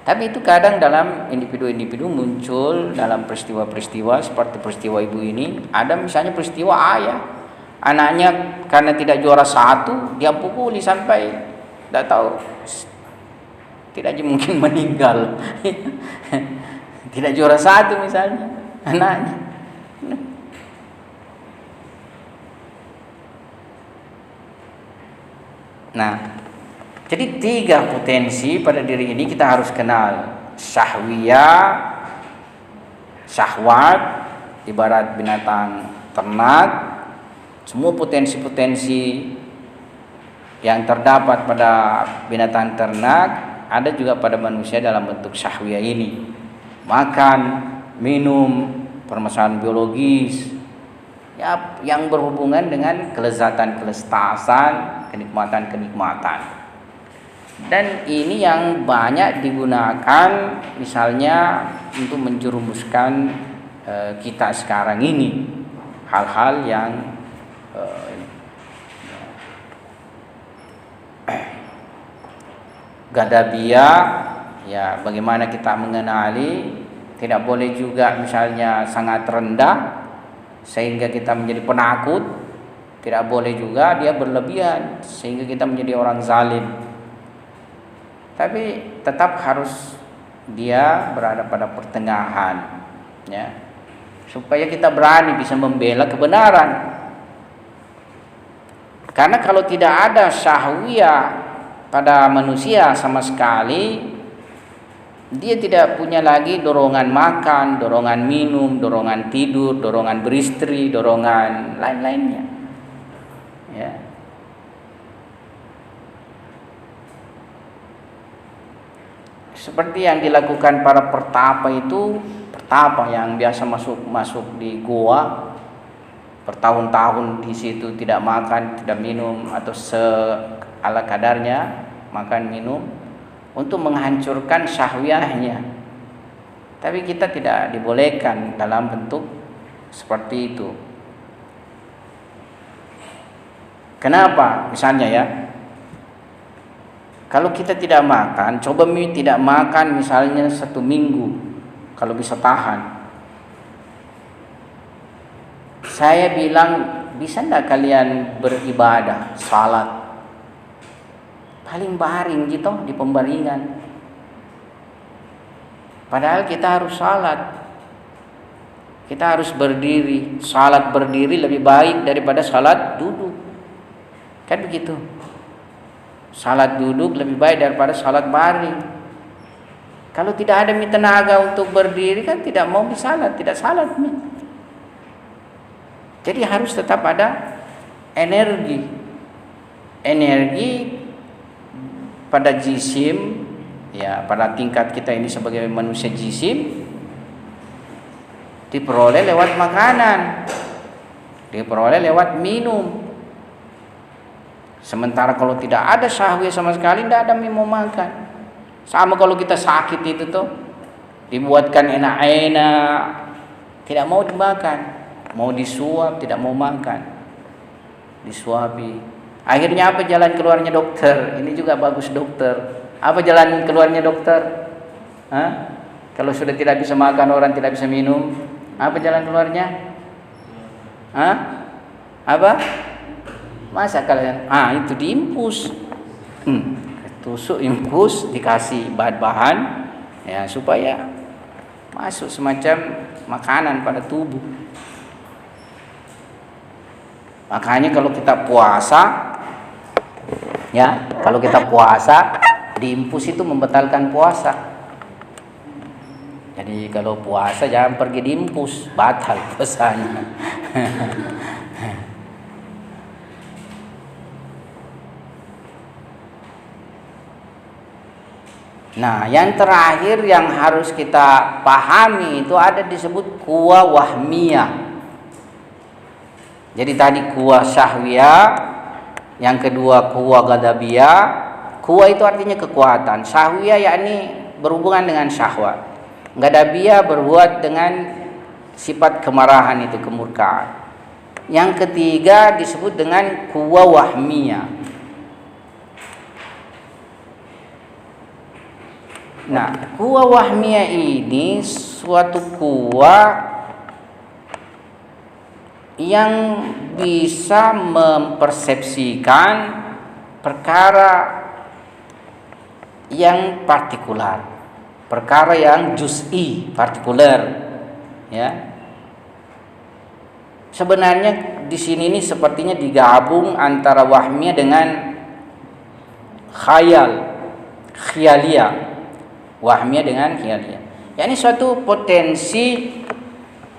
Tapi itu kadang dalam individu-individu muncul dalam peristiwa-peristiwa seperti peristiwa ibu ini. Ada misalnya peristiwa ayah, anaknya karena tidak juara satu, dia pukuli sampai tidak tahu, tidak mungkin meninggal. Tidak juara satu misalnya anaknya. Nah, jadi 3 potensi pada diri ini kita harus kenal. Syahwiyah, syahwat, ibarat binatang ternak. Semua potensi-potensi yang terdapat pada binatang ternak ada juga pada manusia dalam bentuk syahwiyah ini. Makan, minum, permasalahan biologis, ya, yang berhubungan dengan kelezatan, kenikmatan. Dan ini yang banyak digunakan misalnya untuk menjerumuskan kita sekarang ini, hal-hal yang gadabiyah, ya bagaimana kita mengenali. Tidak boleh juga misalnya sangat rendah sehingga kita menjadi penakut. Tidak boleh juga dia berlebihan sehingga kita menjadi orang zalim. Tapi tetap harus dia berada pada pertengahan, ya, supaya kita berani bisa membela kebenaran. Karena kalau tidak ada syahwiyah pada manusia sama sekali, dia tidak punya lagi dorongan makan, dorongan minum, dorongan tidur, dorongan beristri, dorongan lain-lainnya. Ya. Seperti yang dilakukan para pertapa itu, pertapa yang biasa masuk di gua bertahun-tahun di situ tidak makan, tidak minum atau ala kadarnya makan minum untuk menghancurkan syahwiyahnya. Tapi kita tidak dibolehkan dalam bentuk seperti itu. Kenapa? Misalnya ya, kalau kita tidak makan, coba tidak makan misalnya 1 minggu, kalau bisa tahan. Saya bilang, bisa enggak kalian beribadah, salat? Paling baring gitu di pembaringan. Padahal kita harus salat. Kita harus berdiri. Salat berdiri lebih baik daripada salat duduk. Kan begitu. Salat duduk lebih baik daripada salat baring. Kalau tidak ada tenaga untuk berdiri kan tidak mau disalat, tidak salat. Jadi harus tetap ada energi. Energi pada jisim, ya pada tingkat kita ini sebagai manusia jisim diperoleh lewat makanan, diperoleh lewat minum. Sementara kalau tidak ada syahwiyah sama sekali, tidak ada mau makan. Sama kalau kita sakit itu tuh dibuatkan enak-enak, tidak mau dimakan, mau disuap, tidak mau makan, disuapi. Akhirnya apa jalan keluarnya dokter? Ini juga bagus dokter. Apa jalan keluarnya dokter? Hah? Kalau sudah tidak bisa makan, orang tidak bisa minum, apa jalan keluarnya? Hah? Apa? Masa kalian? Itu diimpus. Tusuk impus, dikasih bahan-bahan ya supaya masuk semacam makanan pada tubuh. Makanya kalau kita puasa, ya, kalau kita puasa, diimpus itu membatalkan puasa. Jadi kalau puasa jangan pergi diimpus, batal puasanya. Nah, yang terakhir yang harus kita pahami itu ada disebut quwa wahmiyah. Jadi tadi quwa syahwiyah, yang kedua quwa ghadabiyah. Quwa itu artinya kekuatan, syahwiyah yakni berhubungan dengan syahwat. Ghadabiyah berbuat dengan sifat kemarahan, itu kemurkaan. Yang ketiga disebut dengan quwa wahmiyah. Nah, quwa wahmiyah ini suatu quwa yang bisa mempersepsikan perkara yang partikular, perkara yang juz'i, partikular, ya. Sebenarnya di sini ini sepertinya digabung antara wahmiyah dengan khayaliyah. Wahmiyah dengan khayaliyah. Ya, ini suatu potensi,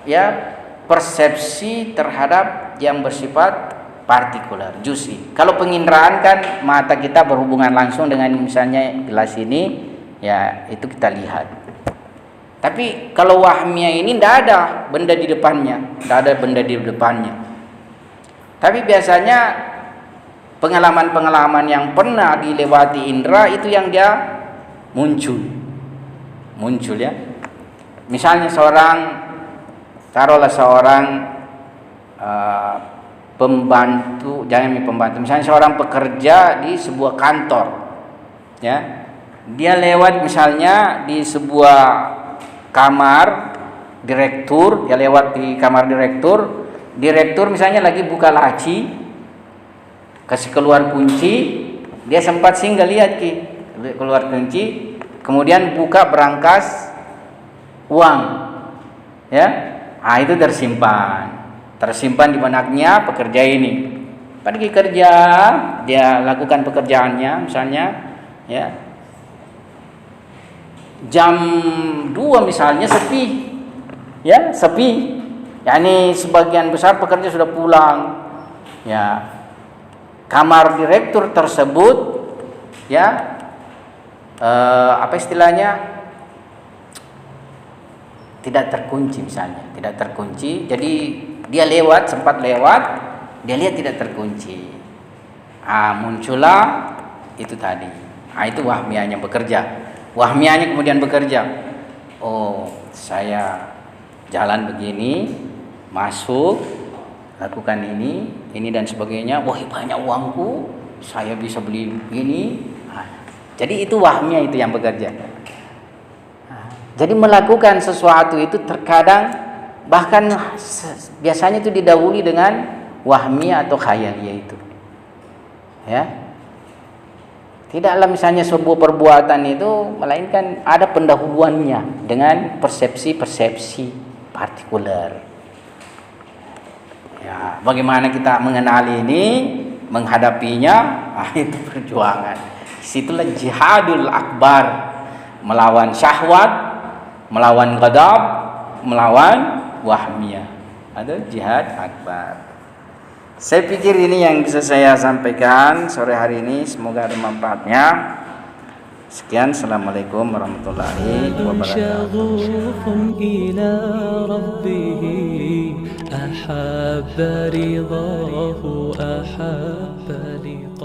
ya, persepsi terhadap yang bersifat partikular, juz'i. Kalau penginderaan kan mata kita berhubungan langsung dengan misalnya gelas ini, ya itu kita lihat. Tapi kalau wahmiyah ini tidak ada benda di depannya, tidak ada benda di depannya. Tapi biasanya pengalaman-pengalaman yang pernah dilewati indera itu yang dia muncul ya. Misalnya taruhlah seorang pembantu, misalnya seorang pekerja di sebuah kantor, ya, Dia lewat misalnya di sebuah kamar direktur, dia lewat di kamar direktur misalnya lagi buka laci, kasih keluar kunci, dia sempat singgah lihat keluar kunci, kemudian buka berangkas uang, ya, itu tersimpan di benaknya pekerja ini. Pergi kerja, dia lakukan pekerjaannya, misalnya, ya, jam 2 misalnya sepi, ya, sepi. Yani sebagian besar pekerja sudah pulang, ya. Kamar direktur tersebut, ya, apa istilahnya, tidak terkunci misalnya, tidak terkunci. Jadi dia sempat lewat, dia lihat tidak terkunci. Muncullah itu tadi. Itu wahmiyahnya bekerja. Wahmiyahnya kemudian bekerja. Oh, saya jalan begini, masuk, lakukan ini dan sebagainya. Wah, banyak uangku, saya bisa beli ini. Jadi itu wahmiyah itu yang bekerja. Jadi melakukan sesuatu itu terkadang bahkan biasanya itu didahului dengan wahmiyah atau khayaliyah itu. Ya. Tidaklah misalnya sebuah perbuatan itu melainkan ada pendahuluannya dengan persepsi partikular. Ya, bagaimana kita mengenali ini, menghadapinya, itu perjuangan. Situlah jihadul akbar, melawan syahwat, melawan ghadab, melawan wahmiyah. Ada jihad akbar. Saya pikir ini yang bisa saya sampaikan sore hari ini. Semoga ada manfaatnya. Sekian, assalamualaikum warahmatullahi wabarakatuh. أحب رضاه أحب لقاء